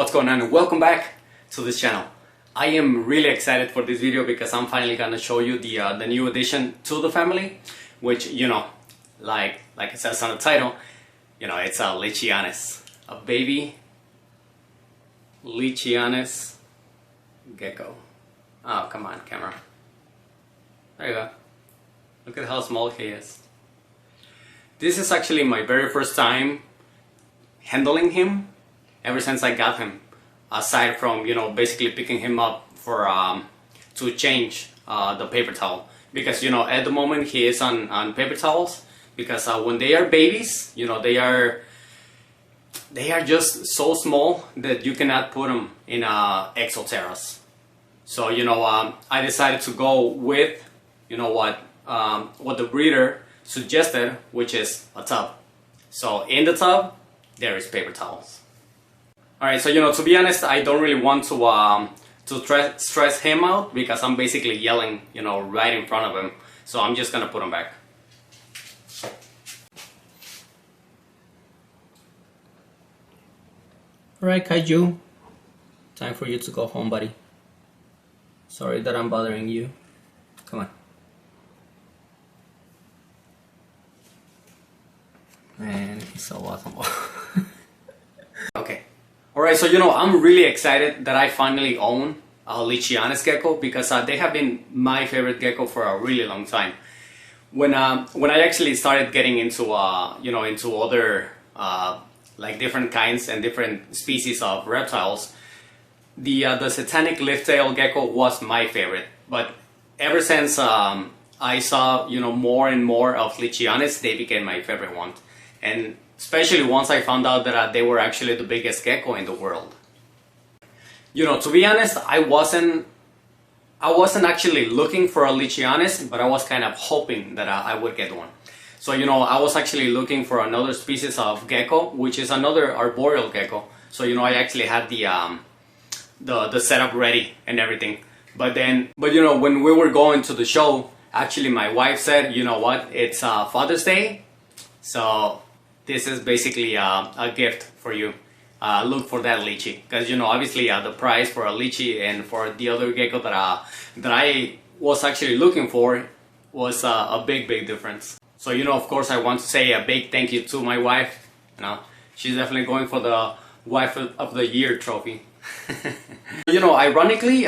what's going on, and welcome back to this channel. I am really excited for this video because I'm finally gonna show you the new addition to the family, which, you know, like it says on the title, you know, it's a leachianus, a baby leachianus gecko. Oh, come on, camera. There you go. Look at how small he is. This is actually my very first time handling him ever since I got him, aside from, you know, basically picking him up for to change the paper towel, because, you know, at the moment he is on paper towels because when they are babies, you know, they are just so small that you cannot put them in exoterras. So, you know, I decided to go with, you know, what the breeder suggested, which is a tub. So in the tub there is paper towels. Alright, so, you know, to be honest, I don't really want to stress him out because I'm basically yelling, you know, right in front of him. So I'm just gonna put him back. Alright, Kaiju, time for you to go home, buddy. Sorry that I'm bothering you. Come on. Man, he's so awesome. Okay. Alright, so, you know, I'm really excited that I finally own a Leachianus gecko because they have been my favorite gecko for a really long time. When I actually started getting into you know, into other like different kinds and different species of reptiles, the satanic lift-tail gecko was my favorite. But ever since I saw, you know, more and more of Leachianus, they became my favorite one. And especially once I found out that they were actually the biggest gecko in the world. You know, to be honest, I wasn't actually looking for a Leachianus, but I was kind of hoping that I would get one. So, you know, I was actually looking for another species of gecko, which is another arboreal gecko. So, you know, I actually had the setup ready and everything. But you know, when we were going to the show, actually my wife said, you know what, it's Father's Day, so this is basically a gift for you. Look for that Leachie, because, you know, obviously the price for a Leachie and for the other gecko that I was actually looking for was a big difference. So, you know, of course, I want to say a big thank you to my wife. You know, she's definitely going for the Wife of the Year trophy. You know, ironically,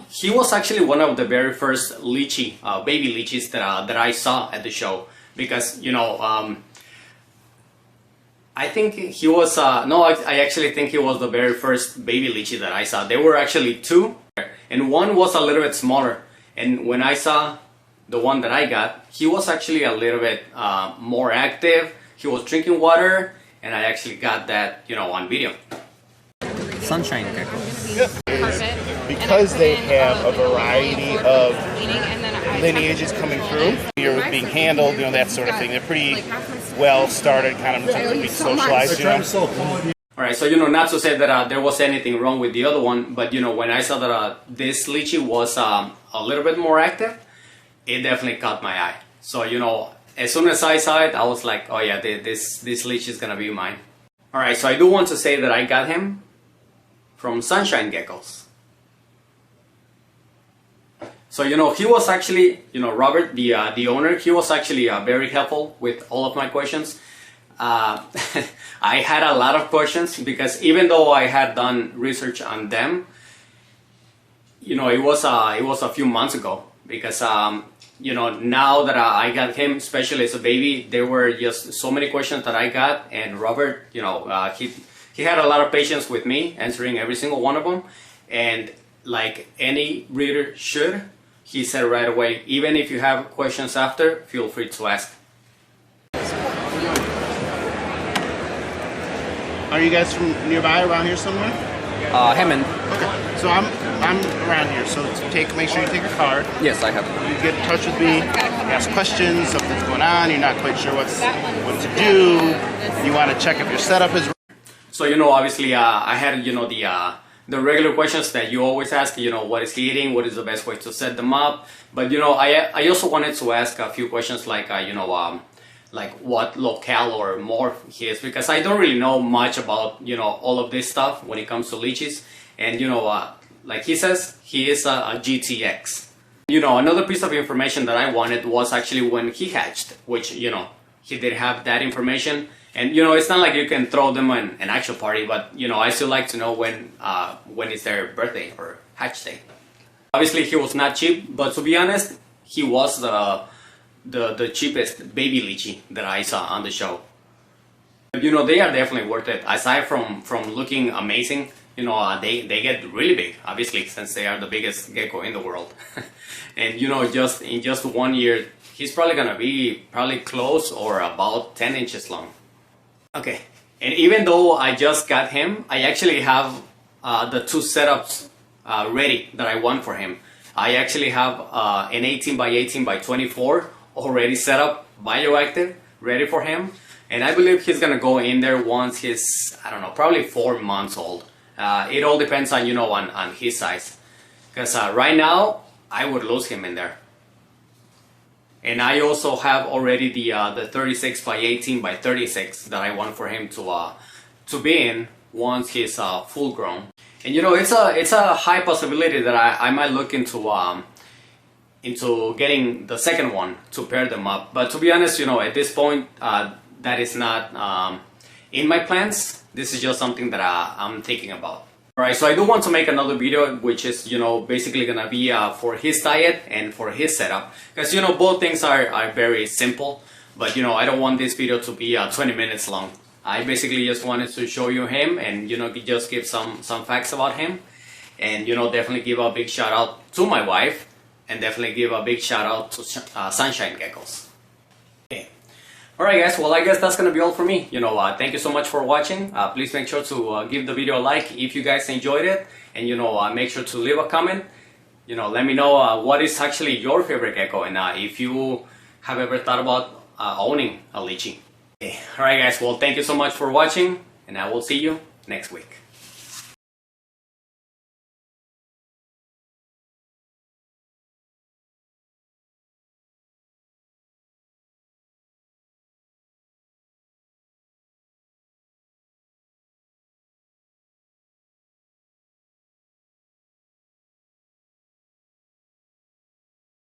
he was actually one of the very first Leachie, baby Leachies that I saw at the show, because, you know, I think he was, no, I actually think he was the very first baby Leachie that I saw. There were actually two, and one was a little bit smaller. And when I saw the one that I got, he was actually a little bit more active. He was drinking water, and I actually got that, you know, on video. Sunshine Geckos. Yeah. Because they have a variety of lineages coming through, you're being handled, you know, that sort of thing. They're pretty well started, kind of in terms of being socialized, you know. Alright, so, you know, not to say that there was anything wrong with the other one, but, you know, when I saw that this Leachie was a little bit more active, it definitely caught my eye. So, you know, as soon as I saw it, I was like, oh yeah, this Leachie is gonna be mine. Alright, so I do want to say that I got him from Sunshine Geckos. So, you know, he was actually, you know, Robert, the owner, he was actually very helpful with all of my questions. I had a lot of questions because even though I had done research on them, you know, it was a few months ago, because you know, now that I got him, especially as a baby, there were just so many questions that I got, and Robert, you know, he had a lot of patience with me answering every single one of them, and like any breeder should, he said right away, even if you have questions after, feel free to ask. Are you guys from nearby, around here somewhere? Hammond. Okay, so I'm around here, so make sure you take a card. Yes, I have. You get in touch with me, ask questions, something's going on, you're not quite sure what to do, you want to check if your setup is right. So, you know, obviously I had, you know, the regular questions that you always ask, you know, what is he eating, what is the best way to set them up. But, you know, I also wanted to ask a few questions like, you know, like what locale or morph he is, because I don't really know much about, you know, all of this stuff when it comes to leeches. And you know, like he says, he is a GTX. You know, another piece of information that I wanted was actually when he hatched, which, you know, he did have that information. And you know, it's not like you can throw them in an actual party, but you know, I still like to know when is their birthday or hatch day. Obviously, he was not cheap, but to be honest, he was the cheapest baby leechie that I saw on the show. You know, they are definitely worth it. Aside from looking amazing, you know, they get really big, obviously, since they are the biggest gecko in the world. And you know, in just 1 year, he's probably gonna be close or about 10 inches long. Okay, and even though I just got him, I actually have the two setups ready that I want for him. I actually have an 18 by 18 by 24 already set up, bioactive, ready for him. And I believe he's gonna go in there once he's, I don't know, probably 4 months old. It all depends on, you know, on his size. Because right now, I would lose him in there. And I also have already the 36 by 18 by 36 that I want for him to be in once he's full grown. And you know, it's a high possibility that I might look into getting the second one to pair them up. But to be honest, you know, at this point, that is not in my plans. This is just something that I'm thinking about. Alright, so I do want to make another video which is, you know, basically gonna be for his diet and for his setup. Because, you know, both things are very simple. But, you know, I don't want this video to be 20 minutes long. I basically just wanted to show you him and, you know, just give some facts about him. And, you know, definitely give a big shout out to my wife. And definitely give a big shout out to Sunshine Geckos. Okay. Alright guys, well I guess that's gonna be all for me. You know, thank you so much for watching. Please make sure to give the video a like if you guys enjoyed it. And you know, make sure to leave a comment. You know, let me know what is actually your favorite gecko. And if you have ever thought about owning a leechie. Okay. Alright guys, well thank you so much for watching. And I will see you next week.